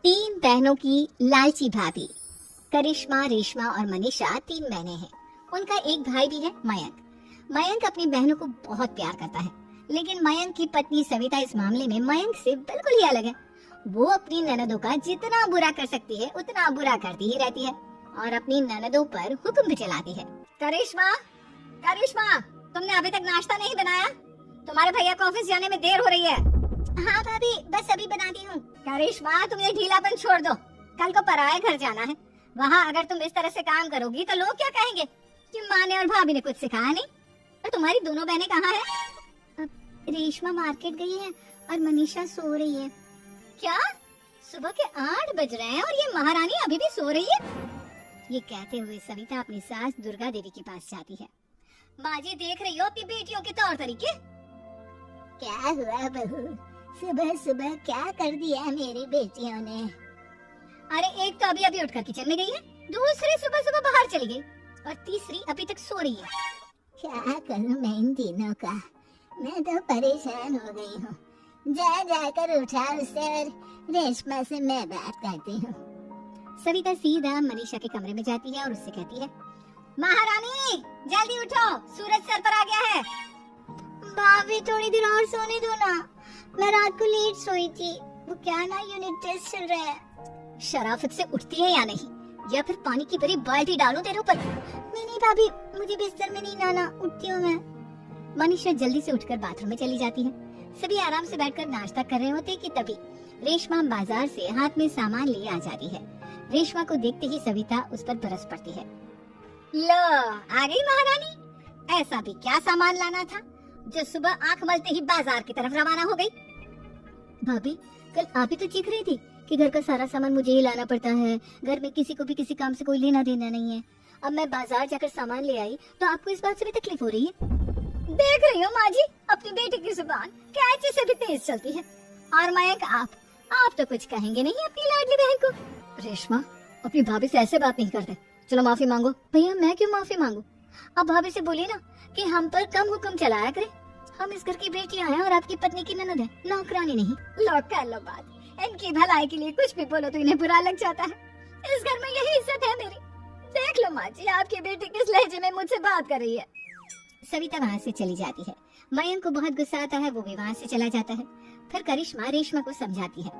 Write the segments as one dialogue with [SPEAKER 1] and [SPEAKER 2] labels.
[SPEAKER 1] तीन बहनों की लालची भाभी। करिश्मा, रेशमा और मनीषा तीन बहनें हैं। उनका एक भाई भी है, मयंक। मयंक अपनी बहनों को बहुत प्यार करता है, लेकिन मयंक की पत्नी सविता इस मामले में मयंक से बिल्कुल ही अलग है। वो अपनी ननदों का जितना बुरा कर सकती है उतना बुरा करती ही रहती है और अपनी ननदों पर हुक्म भी चलाती है। करिश्मा, करिश्मा, तुमने अभी तक नाश्ता नहीं बनाया? तुम्हारे भैया को ऑफिस जाने में देर हो रही है। हाँ भाभी, बस अभी बनाती हूँ। करिश्मा, तुम ये ढीलापन छोड़ दो। कल को पराये घर जाना है। वहाँ अगर तुम इस तरह से काम करोगी तो लोग क्या कहेंगे कि माँ ने और भाभी ने कुछ सिखाया नहीं। और तुम्हारी दोनों बहनें कहाँ हैं? रेशमा मार्केट गई है और मनीषा सो रही है। क्या? सुबह के 8 बज रहे हैं और ये महारानी अभी भी सो रही है? ये कहते हुए सविता अपनी सास दुर्गा देवी के पास जाती है। माँ जी, देख रही हो अपनी बेटियों के तौर तरीके? क्या हुआ बहू, सुबह सुबह क्या कर दिया मेरी बेटियों ने? अरे एक तो अभी अभी उठकर किचन में गई है, दूसरी सुबह सुबह बाहर चली गई और तीसरी अभी तक सो रही है। क्या करूं मैं इन तीनों का? मैं तो परेशान हो गई हूँ। जा जाकर उठा उसे और रेशमा से मैं बात करती हूँ। सविता सीधा मनीषा के कमरे में जाती है और उससे कहती है, महारानी जल्दी उठो, सूरज सर पर आ गया है। भाभी थोड़ी देर और सोने दो ना, मैं रात को लेट सोई थी। वो क्या ना यूनिट टेस्ट चल रहा है। शराफत से उठती है या नहीं, या फिर पानी की भरी बाल्टी डालूं तेरे ऊपर? नहीं भाभी, मुझे बिस्तर में नहीं लाना, उठती हूँ मैं। मनीषा जल्दी से उठकर बाथरूम में चली जाती है। सभी आराम से बैठकर नाश्ता कर रहे होते कि तभी रेशमा बाजार से हाथ में सामान लिए आ जाती है। रेशमा को देखते ही सविता उस पर बरस पड़ती है। लो, आ गई महारानी। ऐसा भी क्या सामान लाना था जो सुबह आंख मलते ही बाजार की तरफ रवाना हो गई? भाभी, कल आप ही तो चीख रही थी कि घर का सारा सामान मुझे ही लाना पड़ता है, घर में किसी को भी किसी काम से कोई लेना देना नहीं है। अब मैं बाजार जाकर सामान ले आई तो आपको इस बात से भी तकलीफ हो रही है? देख रही हो माँ जी, अपनी बेटी की जुबान कैंची से भी तेज चलती है। और मयंक, आप तो कुछ कहेंगे नहीं अपनी लाडली बहन को? रेशमा, अपनी भाभी से ऐसे बात नहीं करते। चलो माफी मांगो। भैया, मैं क्यों माफी मांगू? अब भाभी से बोलिए ना कि हम पर कम हुक्म चलाया करें। हम इस घर की बेटियां हैं और आपकी पत्नी की ननद है, नौकरानी नहीं। लो कर लो बात। इनकी भलाई के लिए कुछ भी बोलो तो इन्हें बुरा लग जाता है। इस घर में यही इज्जत है मेरी। देख लो माँ जी, आपकी बेटी किस लहजे में मुझसे बात कर रही है। सविता वहाँ से चली जाती है। मयंक को बहुत गुस्सा आता है, वो भी वहाँ से चला जाता है। फिर करिश्मा रेशमा को समझाती है।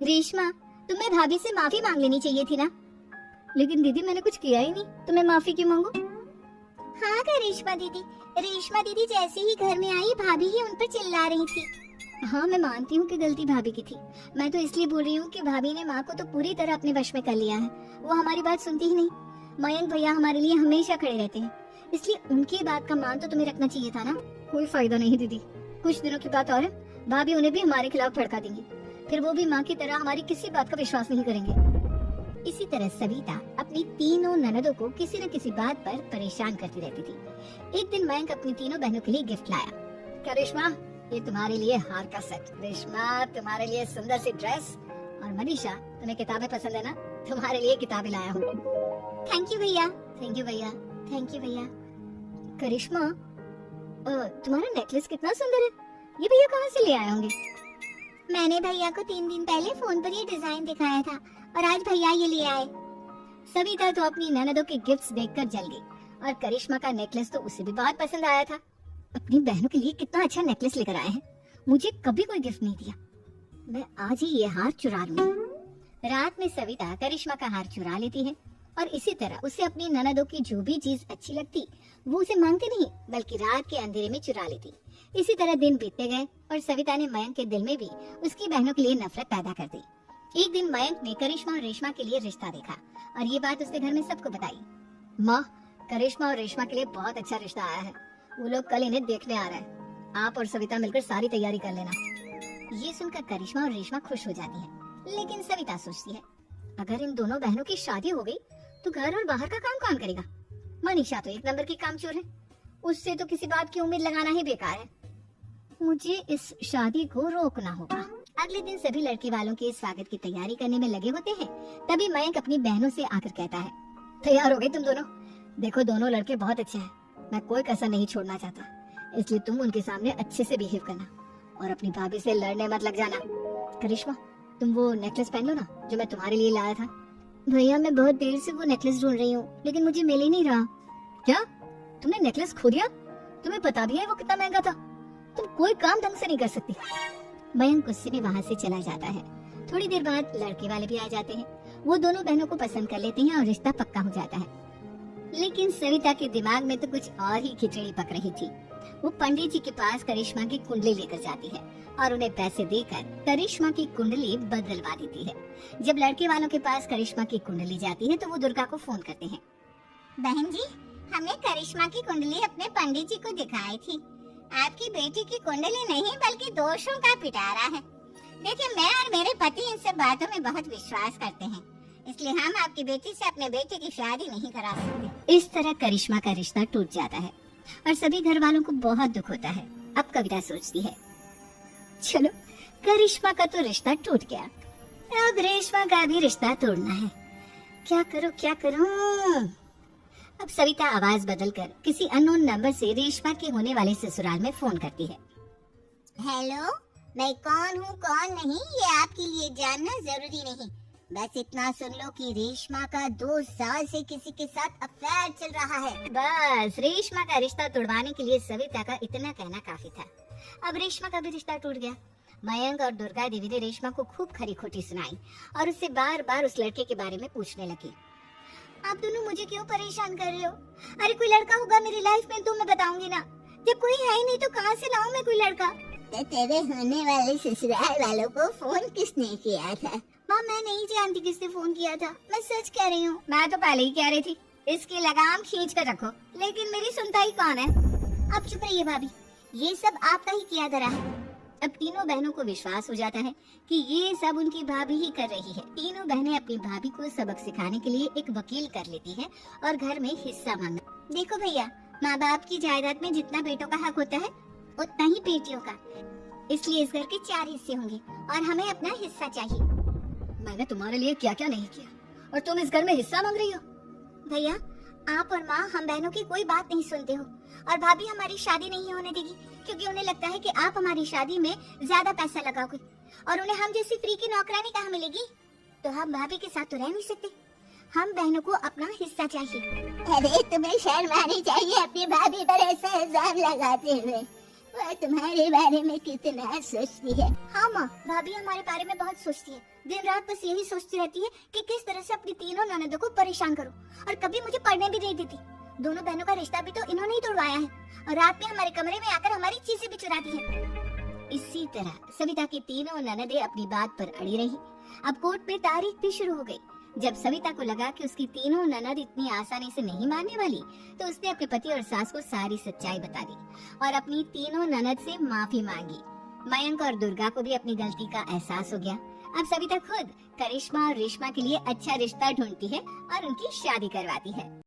[SPEAKER 1] रेशमा, तुम्हें भाभी से माफी मांग लेनी चाहिए थी ना। लेकिन दीदी, मैंने कुछ किया ही नहीं, तो मैं माफी क्यों मांगू? हाँ रेशमा दीदी जैसे ही घर में आई भाभी ही उन पर चिल्ला रही थी। हाँ, मैं मानती हूँ कि गलती भाभी की थी। मैं तो इसलिए बोल रही हूँ कि भाभी ने माँ को तो पूरी तरह अपने वश में कर लिया है। वो हमारी बात सुनती ही नहीं। मयंक भैया हमारे लिए हमेशा खड़े रहते हैं, इसलिए उनकी बात का मान तो तुम्हें रखना चाहिए था ना। कोई फायदा नहीं दीदी, कुछ दिनों की बात और है, भाभी उन्हें भी हमारे खिलाफ भड़का देंगी। फिर वो भी माँ की तरह हमारी किसी बात का विश्वास नहीं करेंगे। इसी तरह सविता अपनी तीनों ननदों को किसी न किसी बात पर परेशान करती रहती थी। एक दिन मयंक अपनी तीनों बहनों के लिए गिफ्ट लाया। करिश्मा, ये तुम्हारे लिए हार का सेट। रेशमा, तुम्हारे लिए सुंदर सी ड्रेस। और मनीषा, तुम्हें किताबें पसंद है ना, तुम्हारे लिए किताबें लाया हूँ। थैंक यू भैया। थैंक यू भैया। थैंक यू भैया। करिश्मा, तुम्हारा नेकलेस कितना सुंदर है, ये भैया कहाँ से ले आए होंगे? मैंने भैया को 3 दिन पहले फोन पर ये डिजाइन दिखाया था और आज भैया ये ले आए। सविता तो अपनी ननदों के गिफ्ट्स देखकर जल गई और करिश्मा का नेकलेस तो उसे भी बहुत पसंद आया था। अपनी बहनों के लिए कितना अच्छा नेकलेस लेकर आए हैं, मुझे कभी कोई गिफ्ट नहीं दिया। मैं आज ही ये हार चुरा लूंगी। रात में सविता करिश्मा का हार चुरा लेती है और इसी तरह उसे अपनी ननदों की जो भी चीज अच्छी लगती वो उसे मांगती नहीं, बल्कि रात के अंधेरे में चुरा लेती। इसी तरह दिन बीतते गए और सविता ने मयंक के दिल में भी उसकी बहनों के लिए नफरत पैदा कर दी। एक दिन मयंक ने करिश्मा और रेशमा के लिए रिश्ता देखा और ये बात उसने घर में सबको बताई। माँ, करिश्मा और रेशमा के लिए बहुत अच्छा रिश्ता आया है, वो लोग कल इन्हें देखने आ रहे हैं। आप और सविता मिलकर सारी तैयारी कर लेना। ये सुनकर करिश्मा और रेशमा खुश हो जाती है, लेकिन सविता सोचती है, अगर इन दोनों बहनों की शादी हो गई तो घर और बाहर का काम कौन करेगा? मनीषा तो 1 नंबर की कामचोर है, उससे तो किसी बात की उम्मीद लगाना ही बेकार है। मुझे इस शादी को रोकना होगा। अगले दिन सभी लड़की वालों के स्वागत की तैयारी करने में लगे होते हैं। तभी मयंक अपनी बहनों से आकर कहता है, तैयार हो गए तुम दोनों? देखो, दोनों लड़के बहुत अच्छे हैं, मैं कोई कसर नहीं छोड़ना चाहता, इसलिए तुम उनके सामने अच्छे से बिहेव करना और अपनी भाभी से लड़ने मत लग जाना। करिश्मा, तुम वो नेकलेस पहन लो ना जो मैं तुम्हारे लिए लाया था। भैया मैं बहुत देर से वो नेकलेस ढूंढ रही हूँ लेकिन मुझे मिल ही नहीं रहा। क्या तुमने नेकलेस खो दिया? तुम्हें पता भी है वो कितना महंगा था? तुम कोई काम ढंग से नहीं कर सकती। मयंक गुस्से में वहाँ से चला जाता है। थोड़ी देर बाद लड़के वाले भी आ जाते हैं। वो दोनों बहनों को पसंद कर लेते हैं और रिश्ता पक्का हो जाता है। लेकिन सविता के दिमाग में तो कुछ और ही खिचड़ी पक रही थी। वो पंडित जी के पास करिश्मा की कुंडली लेकर जाती है और उन्हें पैसे देकर करिश्मा की कुंडली बदलवा देती है। जब लड़के वालों के पास करिश्मा की कुंडली जाती है तो वो दुर्गा को फोन करते हैं। बहन जी, हमने करिश्मा की कुंडली अपने पंडित जी को दिखाई थी। आपकी बेटी की कुंडली नहीं बल्कि दोषों का पिटारा है। देखिए, मैं और मेरे पति इन सब बातों में बहुत विश्वास करते हैं, इसलिए हम आपकी बेटी से अपने बेटे की शादी नहीं करा सकते। इस तरह करिश्मा का रिश्ता टूट जाता है और सभी घर वालों को बहुत दुख होता है। अब कविता सोचती है, चलो करिश्मा का तो रिश्ता टूट गया, अब रेशमा का भी रिश्ता तोड़ना है। क्या करूं क्या करूं? अब सविता आवाज बदलकर किसी अननोन नंबर से रेशमा के होने वाले ससुराल में फोन करती है। हेलो, मैं कौन हूँ कौन नहीं ये आपके लिए जानना जरूरी नहीं। बस इतना सुन लो कि रेशमा का 2 साल से किसी के साथ अफेयर चल रहा है। बस रेशमा का रिश्ता तोड़वाने के लिए सविता का इतना कहना काफी था। अब रेशमा का भी रिश्ता टूट गया। मयंक और दुर्गा देवी ने रेशमा को खूब खरी खोटी सुनाई और उससे बार बार उस लड़के के बारे में पूछने लगी। आप दोनों मुझे क्यों परेशान कर रहे हो? अरे कोई लड़का होगा मेरी लाइफ में तो मैं बताऊंगी ना। जब कोई है ही नहीं तो कहाँ से लाऊं मैं कोई लड़का? तो तेरे होने वाले ससुराल वालों को फोन किसने किया था? माँ मैं नहीं जानती किसने फोन किया था, मैं सच कह रही हूँ। मैं तो पहले ही कह रही थी इसकी लगाम खींच कर रखो, लेकिन मेरी सुनता ही कौन है? अब चुप रहिए भाभी, ये सब आपका ही किया धरा है। अब तीनों बहनों को विश्वास हो जाता है कि ये सब उनकी भाभी ही कर रही है। तीनों बहनें अपनी भाभी को सबक सिखाने के लिए एक वकील कर लेती है और घर में हिस्सा मांगना। देखो भैया, माँ बाप की जायदाद में जितना बेटों का हक होता है उतना ही बेटियों का, इसलिए इस घर के 4 हिस्से होंगे और हमें अपना हिस्सा चाहिए। मैंने तुम्हारे लिए क्या क्या नहीं किया और तुम इस घर में हिस्सा मांग रही हो? भैया, आप और माँ हम बहनों की कोई बात नहीं सुनते हो और भाभी हमारी शादी नहीं होने देगी क्योंकि उन्हें लगता है कि आप हमारी शादी में ज्यादा पैसा लगाओगे और उन्हें हम जैसी फ्री की नौकरानी कहाँ मिलेगी। तो हम भाभी के साथ तो रह नहीं सकते, हम बहनों को अपना हिस्सा चाहिए। अरे तुम्हें शर्म आनी चाहिए अपनी भाभी पर ऐसा इल्जाम लगाते हुए। वो तुम्हारे बारे में कितना सोचती है। हाँ माँ, भाभी हमारे बारे में बहुत सोचती है। दिन रात बस यही सोचती रहती है कि किस तरह से अपनी तीनों ननदों को परेशान करूं और कभी मुझे पढ़ने भी नहीं देती। दोनों बहनों का रिश्ता भी तो इन्होंने ही तोड़वाया है और रात में हमारे कमरे में आकर हमारी चीजें भी चुराती है। इसी तरह सविता की तीनों ननदें अपनी बात पर अड़ी रही। अब कोर्ट में तारीख भी शुरू हो गई। जब सविता को लगा कि उसकी तीनों ननद इतनी आसानी से नहीं मानने वाली, तो उसने अपने पति और सास को सारी सच्चाई बता दी और अपनी तीनों ननद से माफी मांगी। मयंक और दुर्गा को भी अपनी गलती का एहसास हो गया। अब सविता खुद करिश्मा और रेशमा के लिए अच्छा रिश्ता ढूंढती है और उनकी शादी करवाती है।